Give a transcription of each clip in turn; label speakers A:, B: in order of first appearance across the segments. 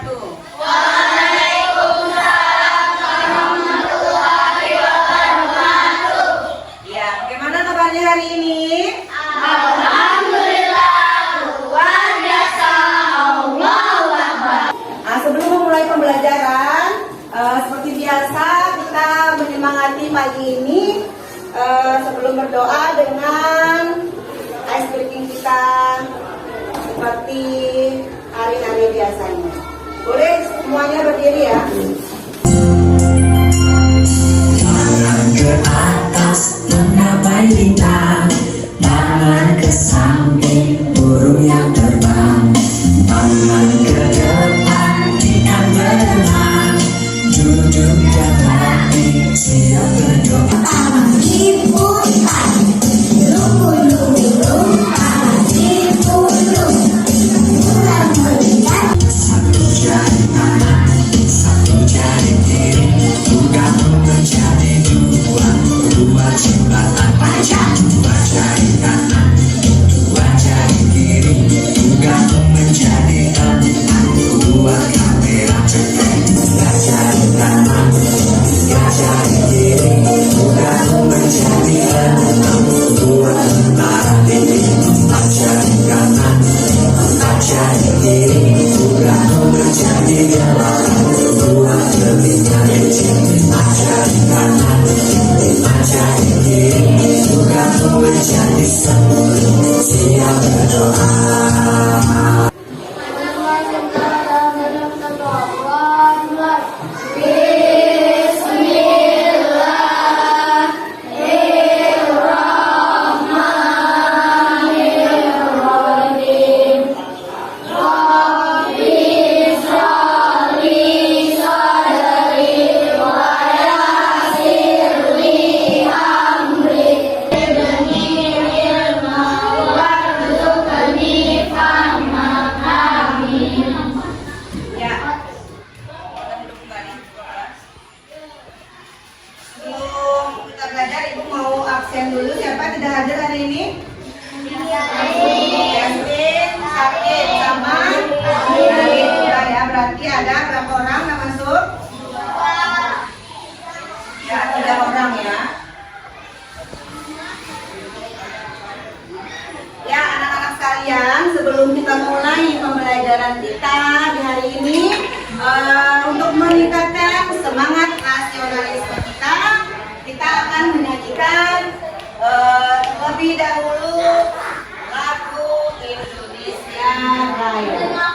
A: wabarakatuh.
B: Waalaikumsalam warahmatullahi wabarakatuh.
A: Ya, bagaimana kabarnya hari ini?
B: Alhamdulillah, luar biasa. Allahu Akbar.
A: Nah, sebelum memulai pembelajaran, seperti biasa kita menyemangati pagi ini sebelum berdoa dengan ice breaking kita seperti hari-hari biasanya. Boleh semuanya berdiri ya.
C: Tangan ke atas menggapai bintang, tangan ke samping burung yang terbang, tangan ke depan ikan berenang, duduk dan mati siap berdoa. Satu jari kanan, satu jari kiri, bukan menjadi dua, dua jembatan panjang, dua jari kanan, dua jari kiri, bukan menjadi empat, dua kamera cetek, tiga jari kanan, tiga jari kiri, bukan menjadi enam, dua tentara tinggi, empat jari kanan, empat jari kiri, bukan menjadi delapan, dua telinga licin, lima jari kanan, lima jari kiri, bukan menjadi sepuluh, siap berdoa.
A: Ya, kita duduk kembali. Sebelum kita belajar, Ibu mau absen dulu. Siapa tidak hadir hari ini? Yasmin, Sakit, sama Nalin juga ya. Berarti ada berapa orang yang masuk? Ya, 3 orang ya. Ya, anak-anak sekalian, sebelum kita mulai pembelajaran kita di hari ini, untuk meningkatkan semangat nasionalisme kita akan menyanyikan lebih dahulu lagu Indonesia Raya.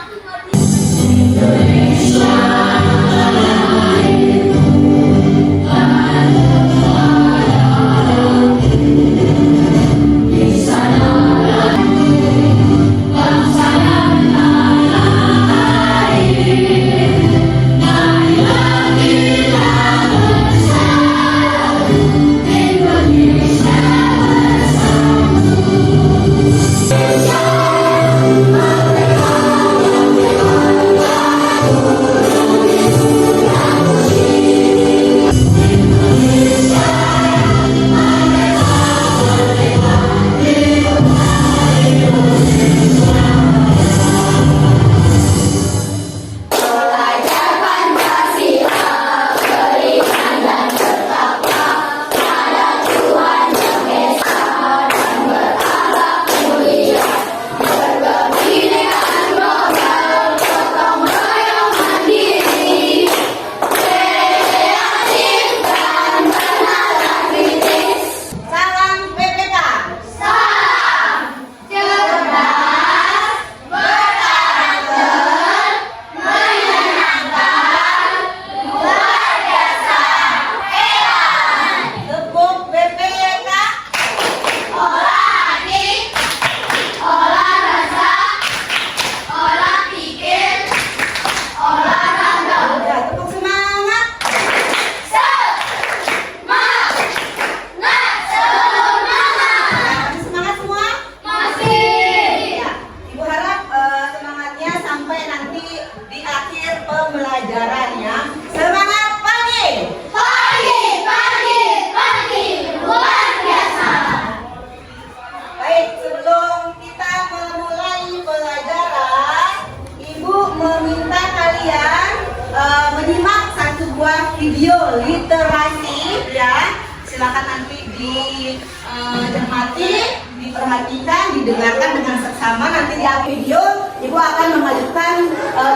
A: video literasi ya. Silakan nanti dicermati, diperhatikan, didengarkan dengan seksama. Nanti di akhir video Ibu akan mengajukan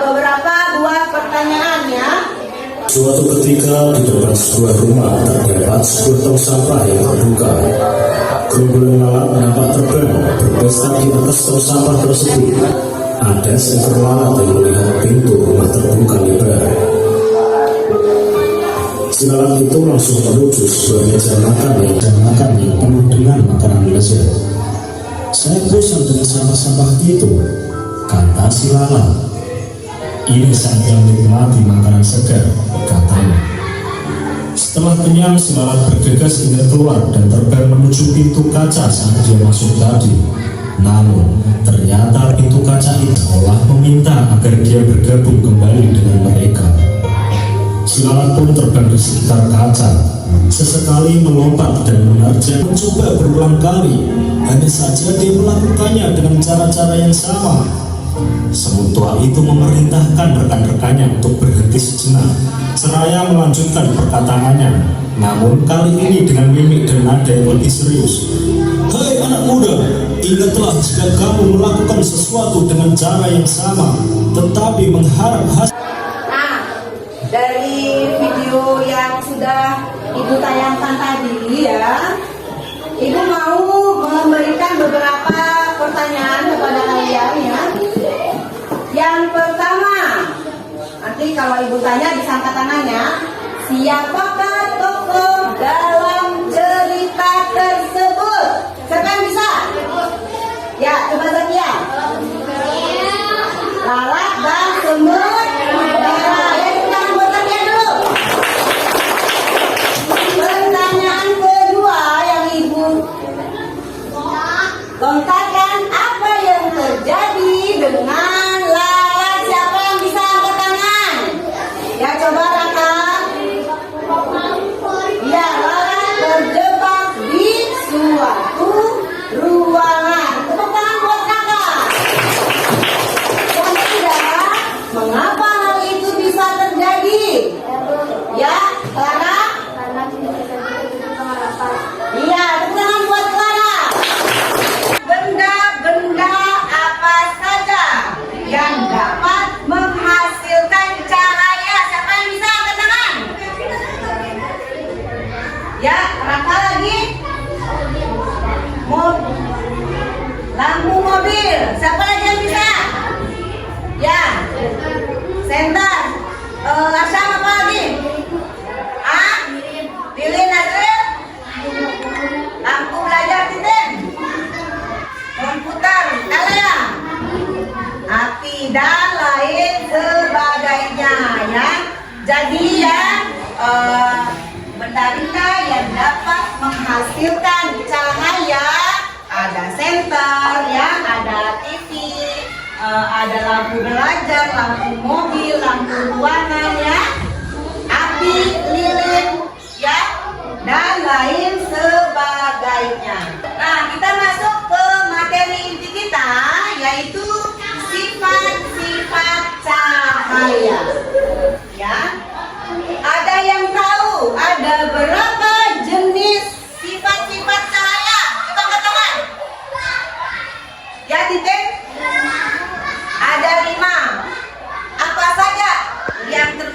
A: beberapa buah pertanyaan ya.
C: Suatu ketika di depan sebuah rumah terdapat sebuah tong sampah yang terbuka. Gerombolan lalat nampak terbang berpesta di atas tong sampah tersebut. Ada seekor lalat yang melihat pintu rumah terbuka lebar. Si lalat itu langsung menuju sebuah meja makan yang penuh dengan makanan lezat. Saya bosan dengan sampah-sampah itu, kata si lalat. Ini saatnya menikmati makanan segar, katanya. Setelah kenyang, si lalat bergegas ingin keluar dan terbang menuju pintu kaca saat dia masuk tadi. Namun, ternyata pintu kaca itu seolah meminta agar dia bergabung kembali dengan mereka. Si lalat pun terbang di sekitar kaca, sesekali melompat dan menerjang, mencoba berulang kali. Hanya saja dia melakukannya dengan cara-cara yang sama. Semut tua itu memerintahkan rekan-rekannya untuk berhenti sejenak, seraya melanjutkan perkataannya. Namun kali ini dengan mimik dan nada yang lebih serius. Hei anak muda, ingatlah jika kamu melakukan sesuatu dengan cara yang sama, tetapi mengharap hasil.
A: Dari video yang sudah Ibu tayangkan tadi ya, Ibu mau memberikan beberapa pertanyaan kepada kalian ya. Yang pertama, nanti kalau Ibu tanya disangka tangannya, siapakah tokoh dalam cerita tersebut? Siapa yang bisa? Ya, coba Zakia. Lalat dan semut. Lontarkan apa yang terjadi dengan lalat. Siapa yang bisa angkat tangan? Ya coba Raka. Ya, lalat terjebak di suatu ruangan. Tepuk tangan buat Raka. Yang ketiga, mengapa hal itu bisa terjadi? Ya, Clara. Iya, tepuk tangan buat Clara. Benda-benda apa saja yang dapat menghasilkan cahaya? Siapa yang bisa angkat tangan? Ya, Raka lagi. Lampu mobil. Siapa lagi yang bisa? Ya. Senter. Asyam apa lagi? Lilin Azril. Lampu belajar Titin. Komputer, kalian, api dan lain sebagainya ya. Jadi ya benda-benda yang dapat menghasilkan cahaya, ada senter ya, ada TV, ada lampu belajar, lampu mobil, lampu ruangan ya, api, lilin ya, dan lain sebagainya. Nah, kita masuk ke materi inti kita, yaitu sifat-sifat cahaya. Ya, ada yang tahu ada berapa jenis sifat-sifat cahaya? Coba angkat tangan. Ya, Titin? Ada 5. Apa saja yang terdapat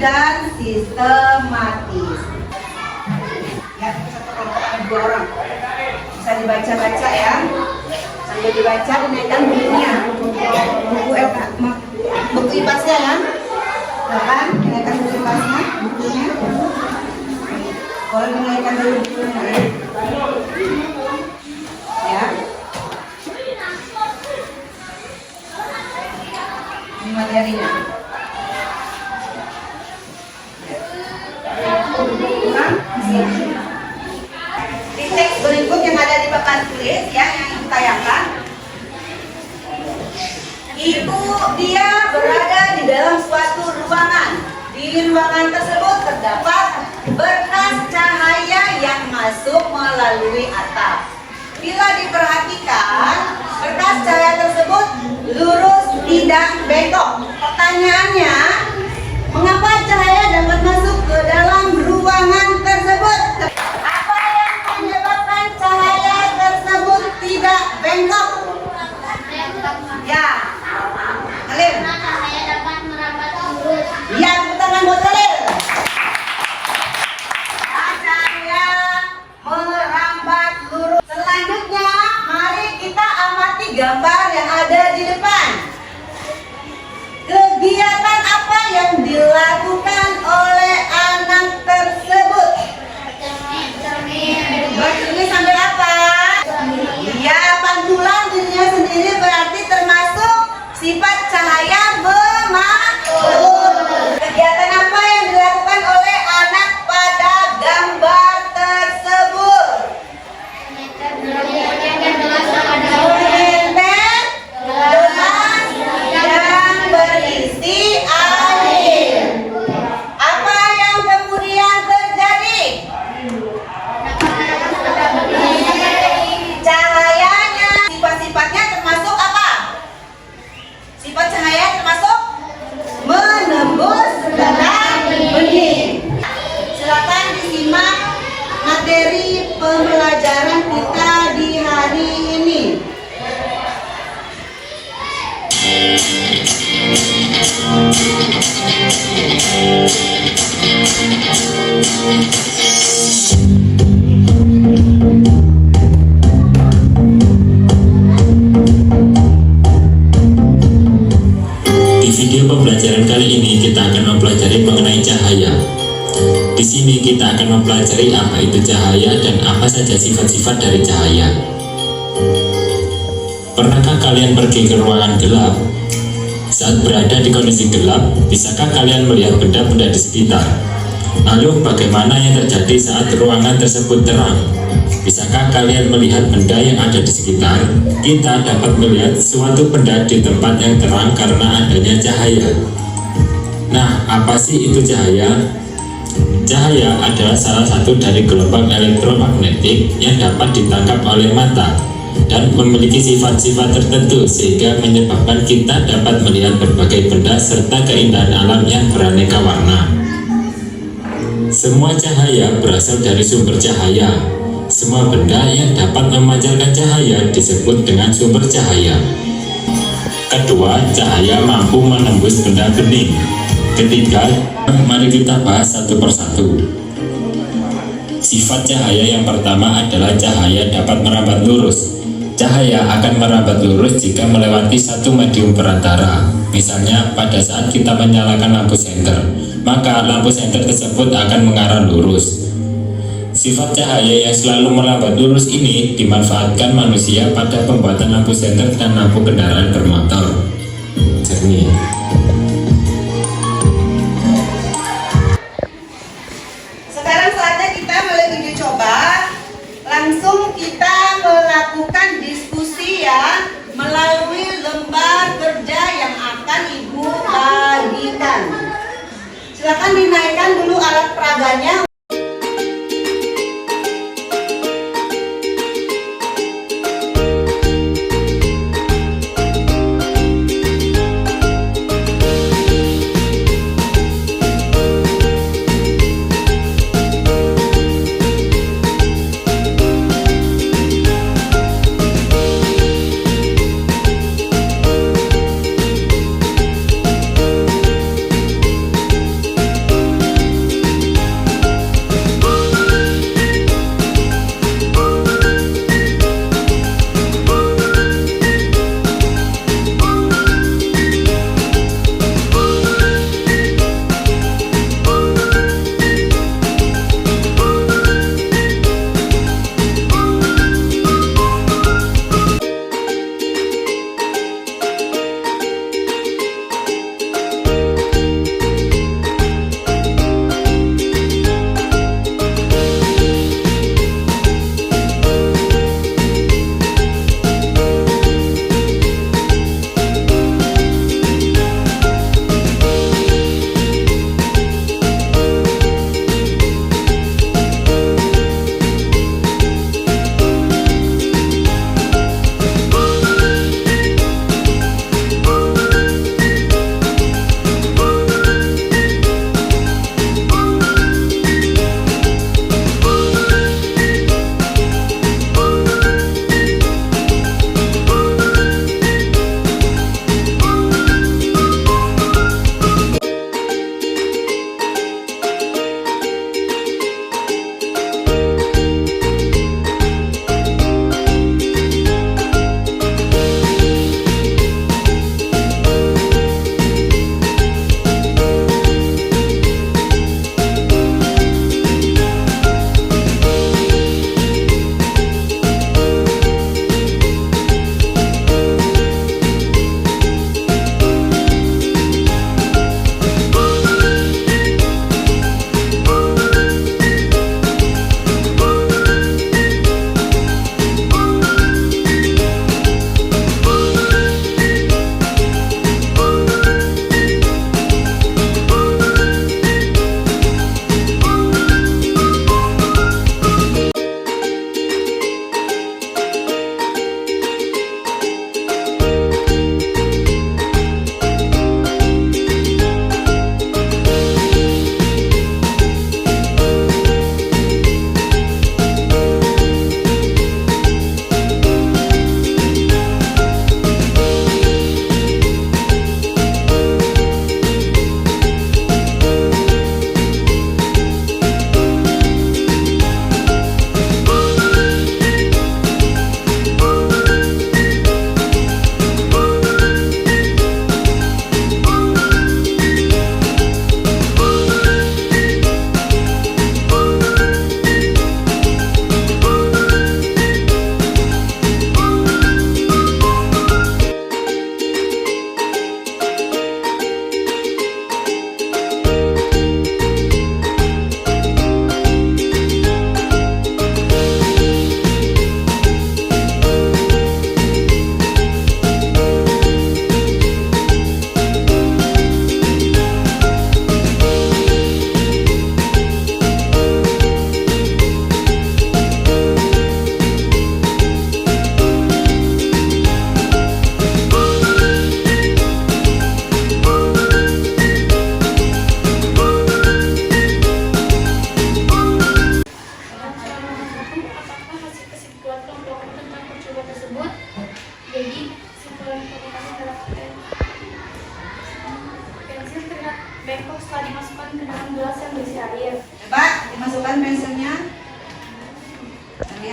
A: dan sistematis. Ya, satu kelompok ada 2 orang. Bisa dibaca-baca ya. Sambil dibaca, dinaikkan bukunya. Buku IPAS-nya ya. Silakan dinaikkan buku IPAS-nya, bukunya. Boleh dinaikkan dulu bukunya ya. Ya. Ini materinya. Di teks berikut yang ada di papan tulis ya, yang ibu tayangkan, dia berada di dalam suatu ruangan. Di ruangan tersebut terdapat berkas cahaya yang masuk melalui atap. Bila diperhatikan, berkas cahaya tersebut lurus, tidak bengkok. Pertanyaannya, mengapa cahaya dapat masuk ke dalam ruangan tersebut? Apa yang menyebabkan cahaya tersebut tidak bengkok? Ya, Khalil.
B: Cahaya dapat merambat lurus.
A: Ya, tepuk tangan buat Khalil. Cahaya merambat lurus. Selanjutnya, mari kita amati gambar yang ada di depan. Kegiatan apa yang dilakukan oleh anak tersebut? Bercermin sambil apa? Ya, pantulan dirinya sendiri berarti termasuk sifat cahaya memantul. Kegiatan apa yang dilakukan oleh anak pada gambar tersebut? Menyetem gelas yang berisi air. Apa yang kemudian terjadi? Cahayanya, sifat-sifatnya termasuk apa? Sifat cahaya termasuk menembus dalam bening. Silakan disimak materi pembelajaran kita di hari ini.
D: Di video pembelajaran kali ini kita akan mempelajari mengenai cahaya. Di sini kita akan mempelajari apa itu cahaya dan apa saja sifat-sifat dari cahaya. Pernahkah kalian pergi ke ruangan gelap? Saat berada di kondisi gelap, bisakah kalian melihat benda-benda di sekitar? Lalu bagaimana yang terjadi saat ruangan tersebut terang? Bisakah kalian melihat benda yang ada di sekitar? Kita dapat melihat suatu benda di tempat yang terang karena adanya cahaya. Nah, apa sih itu cahaya? Cahaya adalah salah satu dari gelombang elektromagnetik yang dapat ditangkap oleh mata dan memiliki sifat-sifat tertentu sehingga menyebabkan kita dapat melihat berbagai benda serta keindahan alam yang beraneka warna. Semua cahaya berasal dari sumber cahaya. Semua benda yang dapat memancarkan cahaya disebut dengan sumber cahaya. Kedua, cahaya mampu menembus benda bening. Ketiga, mari kita bahas satu persatu. Sifat cahaya yang pertama adalah cahaya dapat merambat lurus. Cahaya akan merambat lurus jika melewati satu medium perantara. Misalnya pada saat kita menyalakan lampu senter, maka lampu senter tersebut akan mengarah lurus. Sifat cahaya yang selalu merambat lurus ini dimanfaatkan manusia pada pembuatan lampu senter dan lampu kendaraan bermotor. Jernih.
A: Sekarang saatnya kita mulai uji coba. Langsung kita melakukan diskusi ya melalui lembar kerja yang akan Ibu bagikan. Silakan dinaikkan dulu alat peraganya.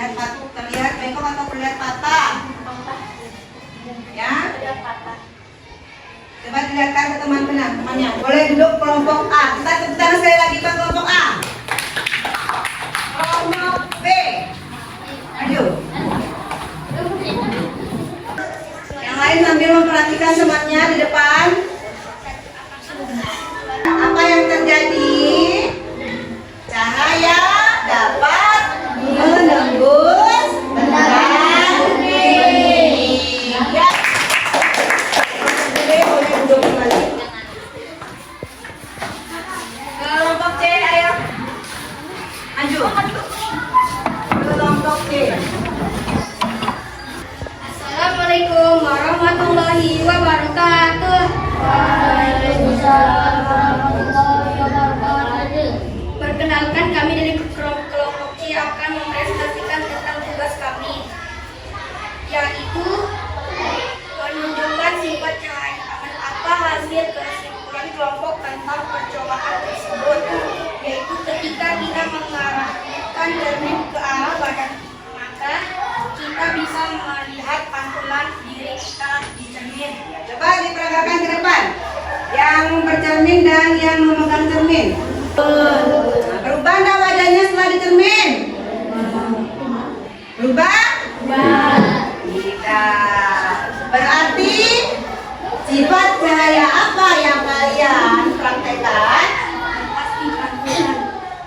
A: Terlihat patuh, terlihat bengkok atau terlihat patah? Ya. Coba dilihatkan ke temannya. Boleh duduk kelompok A. Kita tepuk tangan sekali lagi Pak kelompok A. Kelompok B. Maju. Yang lain sambil memperhatikan temannya di depan. Apa yang terjadi? Cahaya dapat menembus benda bening. Ya. Boleh duduk kembali. Kelompok C, ayo. Maju. Kelompok C.
B: Assalamualaikum warahmatullahi wabarakatuh. Waalaikumsalam warahmatullahi wabarakatuh. Perkenalkan, kami dari kelompok C akan mempresentasikan tentang tugas kami, yaitu menunjukkan sifat cahaya. Apa hasil kesimpulan kelompok tentang percobaan tersebut, yaitu ketika kita mengarahkan cermin ke arah badan mata, kita bisa melihat pantulan diri kita di cermin.
A: Coba diperagakan ke depan. Yang bercermin dan yang memegang cermin. Berubah enggak wajahnya setelah di cermin? Berubah? Tidak. Berarti sifat cahaya apa yang kalian praktekkan?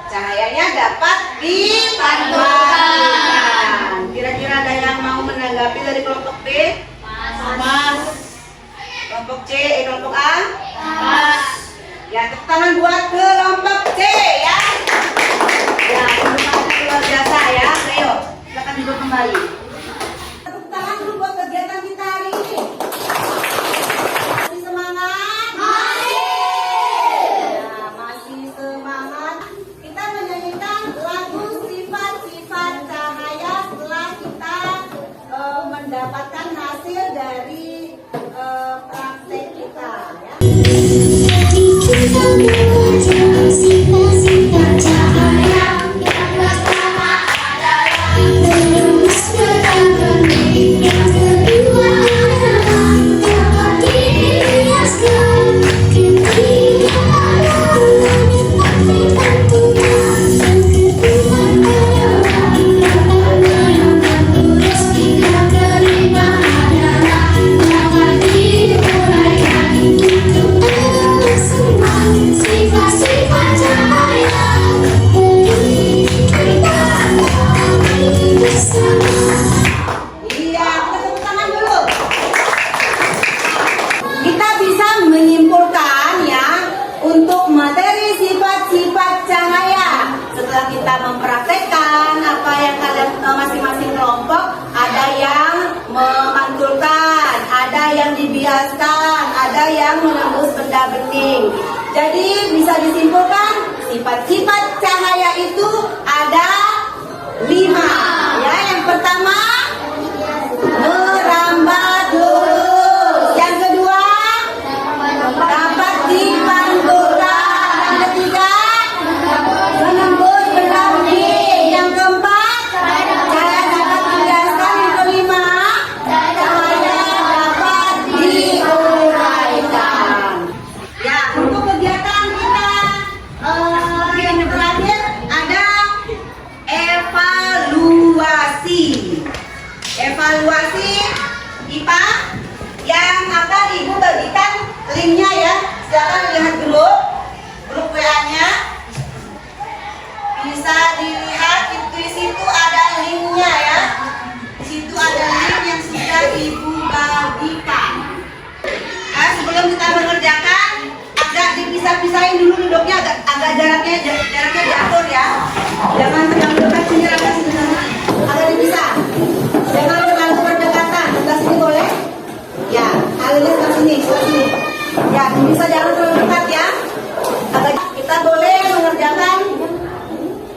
A: Cahayanya dapat dipantulkan. Kira-kira ada yang mau menanggapi dari kelompok B? Mas. Kelompok C, kelompok A? Mas. Ya, tepuk tangan buat kelompok C ya. Ya, kelompok luar biasa ya. Ayo, silakan duduk kembali. Tepuk tangan dulu buat kegiatan kita hari ini. Masih semangat? Ya, masih semangat. Kita menyanyikan lagu sifat-sifat cahaya setelah kita mendapatkan hasil dari praktek kita ya.
B: Sifat-sifat cahaya yang pertama adalah terus berang bening, yang kedua adalah dapat dihiaskan, ketiga adalah pantulan, yang kedua adalah dapat menambah lurus, yang kelima adalah dapat diuraikan. Itu adalah semua sifat-sifat cahaya kita bersama.
A: Iya, kita tepuk tangan dulu. Kita bisa menyimpulkan ya untuk materi sifat-sifat cahaya. Setelah kita mempraktekkan apa yang kalian masing-masing kelompok, ada yang memantulkan, ada yang dibiaskan, ada yang menembus benda bening. Jadi bisa disimpulkan sifat-sifat cahaya itu ada 5. Ya, yang pertama merambat lurus. Yang kedua dapat dipantulkan. Yang ketiga menembus benda bening. Yang keempat cahaya dapat dibiaskan. Yang kelima cahaya dapat diuraikan. Ya, untuk kegiatan kita yang terakhir ada evaluasi. Evaluasi IPA yang akan Ibu bagikan linknya ya. Silakan lihat grup WA-nya. Bisa dilihat di situ ada linknya ya. Di situ ada link yang sudah Ibu bagikan. Nah, sebelum kita mengerjakan agak dipisah-pisahin dulu duduknya, agak jaraknya diatur ya. Jangan terlalu dekat sini, agak sini sana. Agak dipisah. Jangan terlalu berdekatan. Sebelah sini boleh? Ya, alias sebelah sini, sebelah sini. Ya, bisa jangan terlalu dekat ya. Agak kita boleh mengerjakan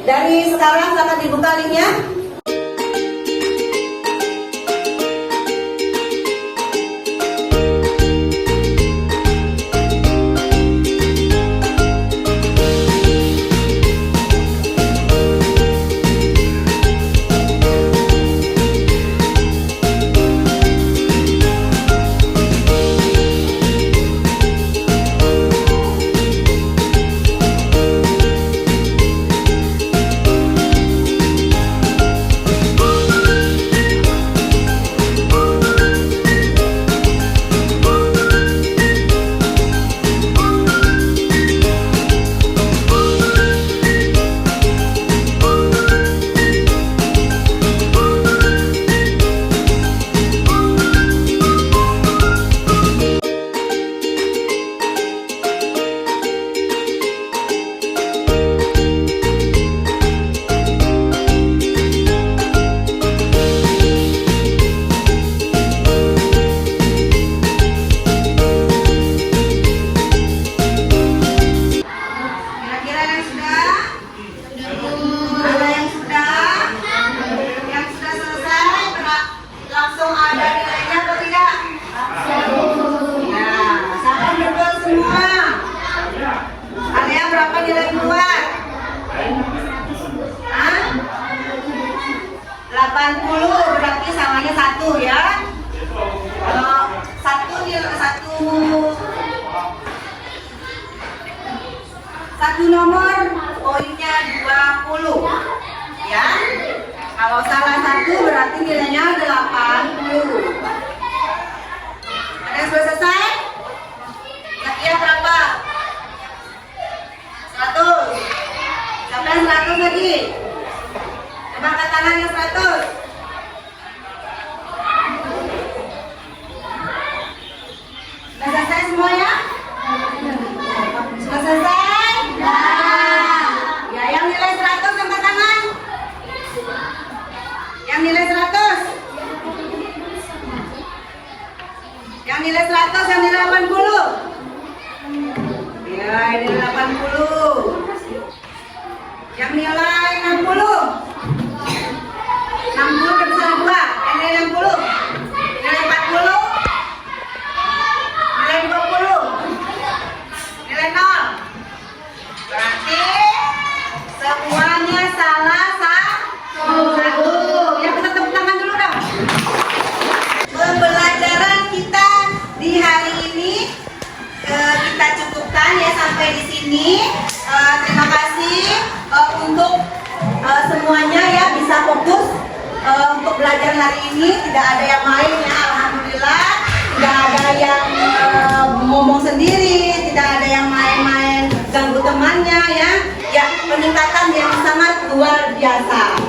A: dari sekarang akan dibuka linknya. 80 berarti salahnya 1 ya. Satu nomor poinnya 20 ya. Kalau salah 1 berarti nilainya 80. Ada yang sudah selesai? Kira berapa? 100. Siapa yang 100 lagi? Coba angkat tangan yang 100. Sudah selesai semua ya? Sudah selesai? Ya, yang nilai 100 angkat tangan. Yang nilai 100. Yang nilai 100, yang nilai 80. Ya, ini 80. Yang nilai 60. 60 bisa 2. Yang nilai 60. Nilai 40. Nilai 20. Nilai 0. Berarti semuanya salah 1. Ya, kita tepuk tangan dulu dong. Pembelajaran kita di hari ini kita cukupkan ya sampai di sini. Terima kasih untuk semuanya ya bisa fokus untuk belajar hari ini. Tidak ada yang main ya, alhamdulillah. Tidak ada yang ngomong sendiri, tidak ada yang main-main ganggu temannya ya. Ya, peningkatan yang sangat luar biasa.